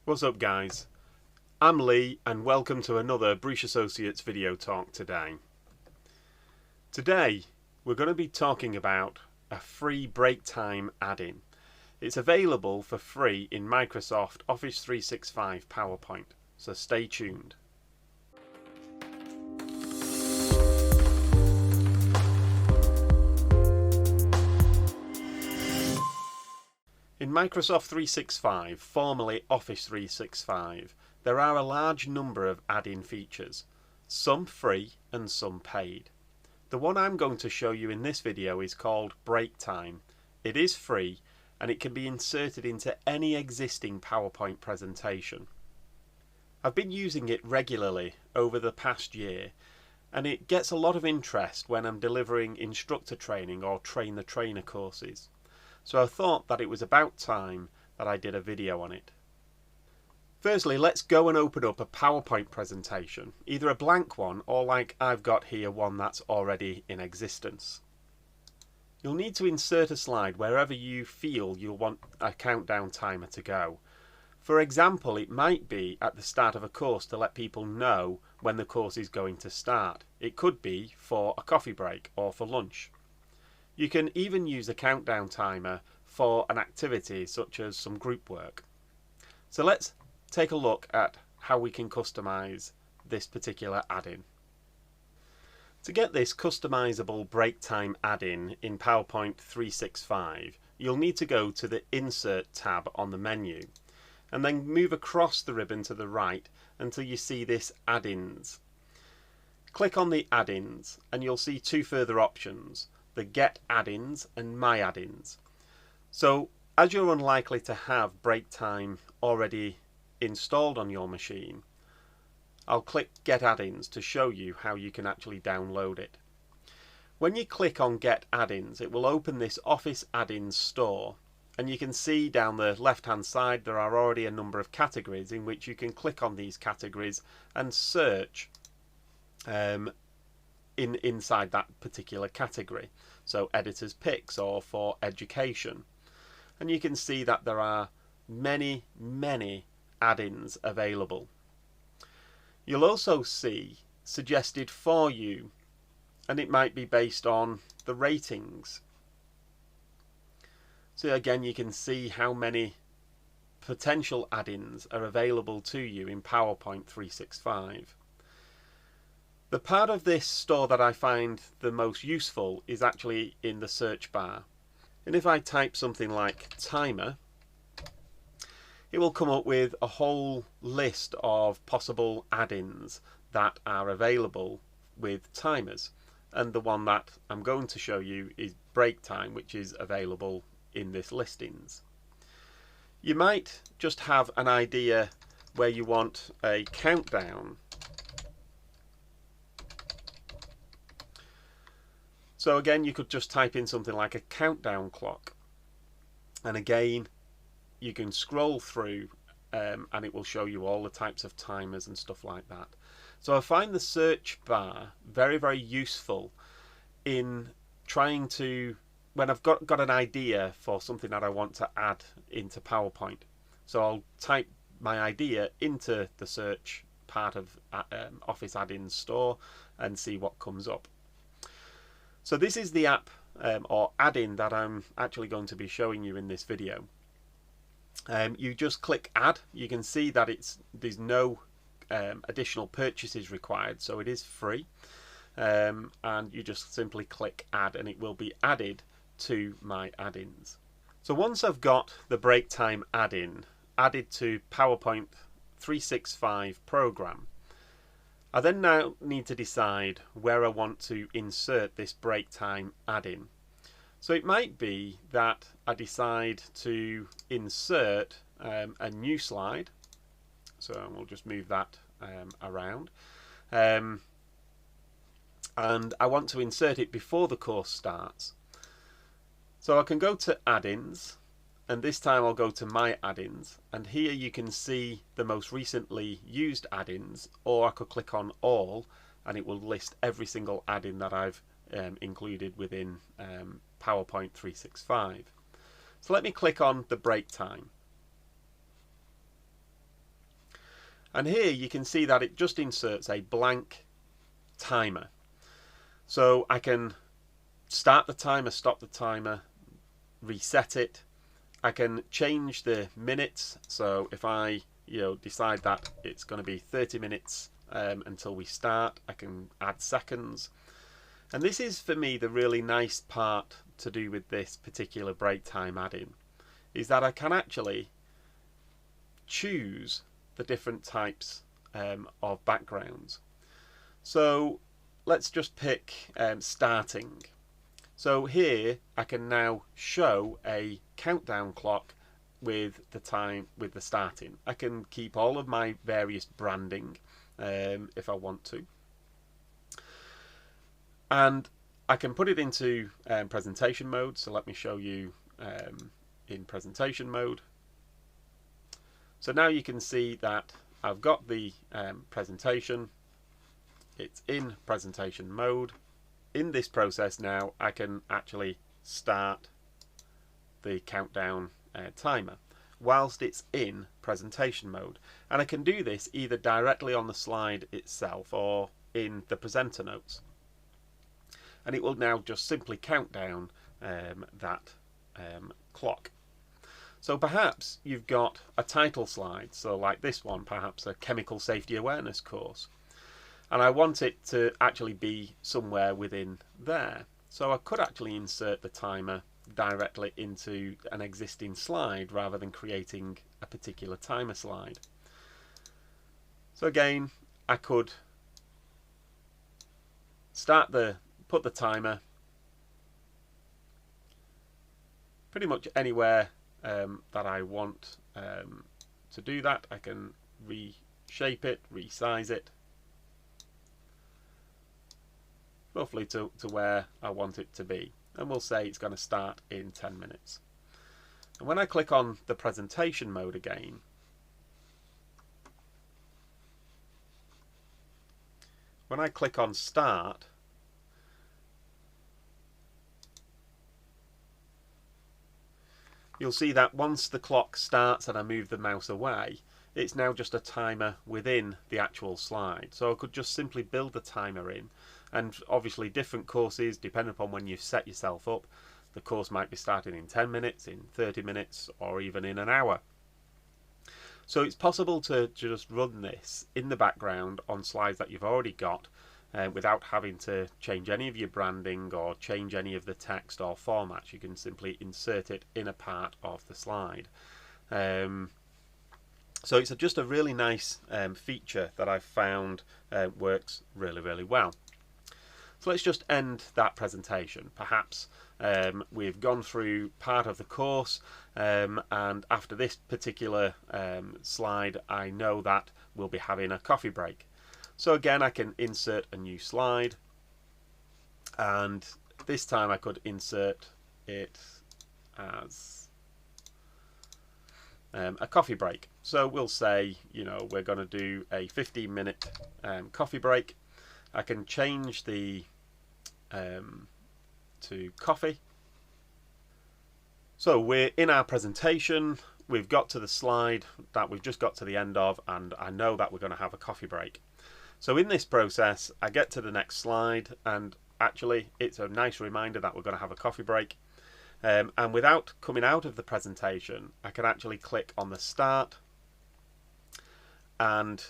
What's up guys? I'm Lee and welcome to another Bruche Associates video talk today. Today we're going to be talking about a free Breaktime add-in. It's available for free in Microsoft Office 365 PowerPoint, so stay tuned. In Microsoft 365, formerly Office 365, there are a large number of add-in features, some free and some paid. The one I'm going to show you in this video is called Breaktime. It is free and it can be inserted into any existing PowerPoint presentation. I've been using it regularly over the past year and it gets a lot of interest when I'm delivering instructor training or train the trainer courses. So I thought that it was about time that I did a video on it. Firstly, let's go and open up a PowerPoint presentation, either a blank one or like I've got here, one that's already in existence. You'll need to insert a slide wherever you feel you'll want a countdown timer to go. For example, it might be at the start of a course to let people know when the course is going to start. It could be for a coffee break or for lunch. You can even use a countdown timer for an activity such as some group work. So let's take a look at how we can customize this particular add-in. To get this customizable Breaktime add-in in PowerPoint 365, you'll need to go to the Insert tab on the menu and then move across the ribbon to the right until you see this Add-ins. Click on the Add-ins and you'll see two further options, the Get Add-ins and My Add-ins. So as you're unlikely to have Breaktime already installed on your machine, I'll click Get Add-ins to show you how you can actually download it. When you click on Get Add-ins, it will open this Office Add-ins store and you can see down the left hand side there are already a number of categories in which you can click on these categories and search inside that particular category, so editor's picks or for education, and you can see that there are many add-ins available. You'll also see suggested for you, and it might be based on the ratings. So again, you can see how many potential add-ins are available to you in PowerPoint 365. The part of this store that I find the most useful is actually in the search bar. And if I type something like timer, it will come up with a whole list of possible add-ins that are available with timers. And the one that I'm going to show you is Breaktime, which is available in this listings. You might just have an idea where you want a countdown. So again, you could just type in something like a countdown clock, and again you can scroll through and it will show you all the types of timers and stuff like that. So I find the search bar very useful in trying to, when I've got an idea for something that I want to add into PowerPoint. So I'll type my idea into the search part of Office Add-ins store and see what comes up. So this is the app or add-in that I'm actually going to be showing you in this video. You just click Add. You can see that there's no additional purchases required, so it is free. And you just simply click Add and it will be added to my add-ins. So once I've got the Breaktime add-in added to PowerPoint 365 program, I then now need to decide where I want to insert this Breaktime add-in. So it might be that I decide to insert a new slide. So we'll just move that around. And I want to insert it before the course starts. So I can go to Add-ins, and this time I'll go to My Add-ins, and here you can see the most recently used add-ins, or I could click on All and it will list every single add-in that I've included within PowerPoint 365. So let me click on the Breaktime. And here you can see that it just inserts a blank timer. So I can start the timer, stop the timer, reset it. I can change the minutes. So if I decide that it's going to be 30 minutes until we start, I can add seconds. And this is for me the really nice part to do with this particular Breaktime add-in, is that I can actually choose the different types of backgrounds. So let's just pick starting. So here I can now show a countdown clock with the time, with the starting. I can keep all of my various branding if I want to. And I can put it into presentation mode. So let me show you in presentation mode. So now you can see that I've got the presentation. It's in presentation mode. In this process now, I can actually start the countdown timer whilst it's in presentation mode. And I can do this either directly on the slide itself or in the presenter notes. And it will now just simply count down that clock. So perhaps you've got a title slide, so like this one, perhaps a chemical safety awareness course. And I want it to actually be somewhere within there. So I could actually insert the timer directly into an existing slide rather than creating a particular timer slide. So again, I could put the timer pretty much anywhere that I want to do that. I can reshape it, resize it, roughly to where I want it to be. And we'll say it's going to start in 10 minutes. And when I click on the presentation mode again, when I click on start, you'll see that once the clock starts and I move the mouse away, it's now just a timer within the actual slide. So I could just simply build the timer in. And obviously different courses, depending upon when you've set yourself up, the course might be starting in 10 minutes, in 30 minutes, or even in an hour. So it's possible to just run this in the background on slides that you've already got without having to change any of your branding or change any of the text or formats. You can simply insert it in a part of the slide. So it's just a really nice feature that I've found works really, really well. So let's just end that presentation. Perhaps we've gone through part of the course and after this particular slide I know that we'll be having a coffee break. So again, I can insert a new slide, and this time I could insert it as a coffee break. So we'll say, we're going to do a 15-minute coffee break. I can change the to coffee. So we're in our presentation, we've got to the slide that we've just got to the end of, and I know that we're going to have a coffee break. So in this process, I get to the next slide, and actually it's a nice reminder that we're going to have a coffee break. And without coming out of the presentation, I can actually click on the start, and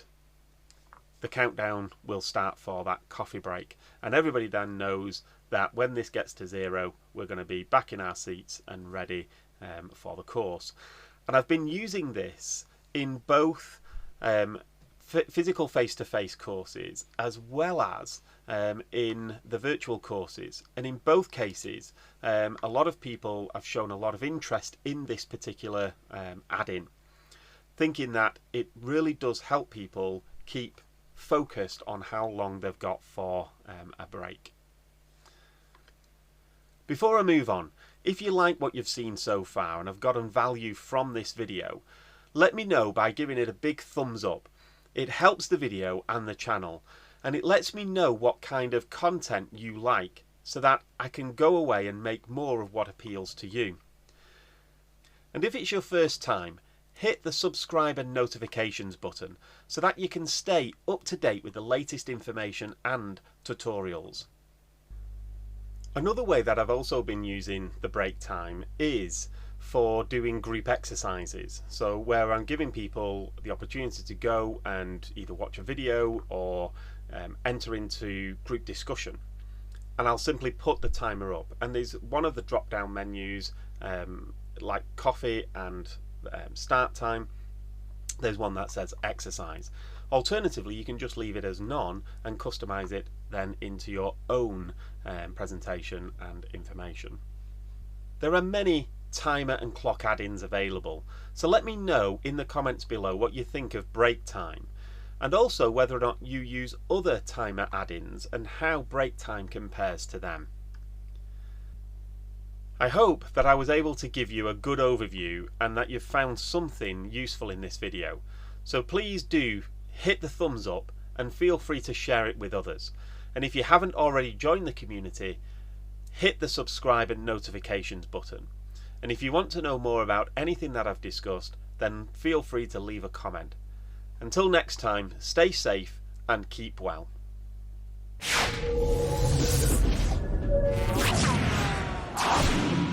the countdown will start for that coffee break. And everybody then knows that when this gets to 0, we're going to be back in our seats and ready for the course. And I've been using this in both physical face-to-face courses as well as in the virtual courses, and in both cases a lot of people have shown a lot of interest in this particular add-in, thinking that it really does help people keep focused on how long they've got for a break. Before I move on, if you like what you've seen so far and have gotten value from this video, let me know by giving it a big thumbs up. It helps the video and the channel, and it lets me know what kind of content you like so that I can go away and make more of what appeals to you. And if it's your first time, hit the subscribe and notifications button so that you can stay up to date with the latest information and tutorials. Another way that I've also been using the break time is for doing group exercises. So where I'm giving people the opportunity to go and either watch a video or enter into group discussion. And I'll simply put the timer up, and there's one of the drop down menus like coffee and start time. There's one that says exercise. Alternatively, you can just leave it as none and customize it then into your own presentation and information. There are many timer and clock add-ins available, so let me know in the comments below what you think of Breaktime, and also whether or not you use other timer add-ins and how Breaktime compares to them. I hope that I was able to give you a good overview and that you've found something useful in this video. So please do hit the thumbs up and feel free to share it with others. And if you haven't already joined the community, hit the subscribe and notifications button. And if you want to know more about anything that I've discussed, then feel free to leave a comment. Until next time, stay safe and keep well. You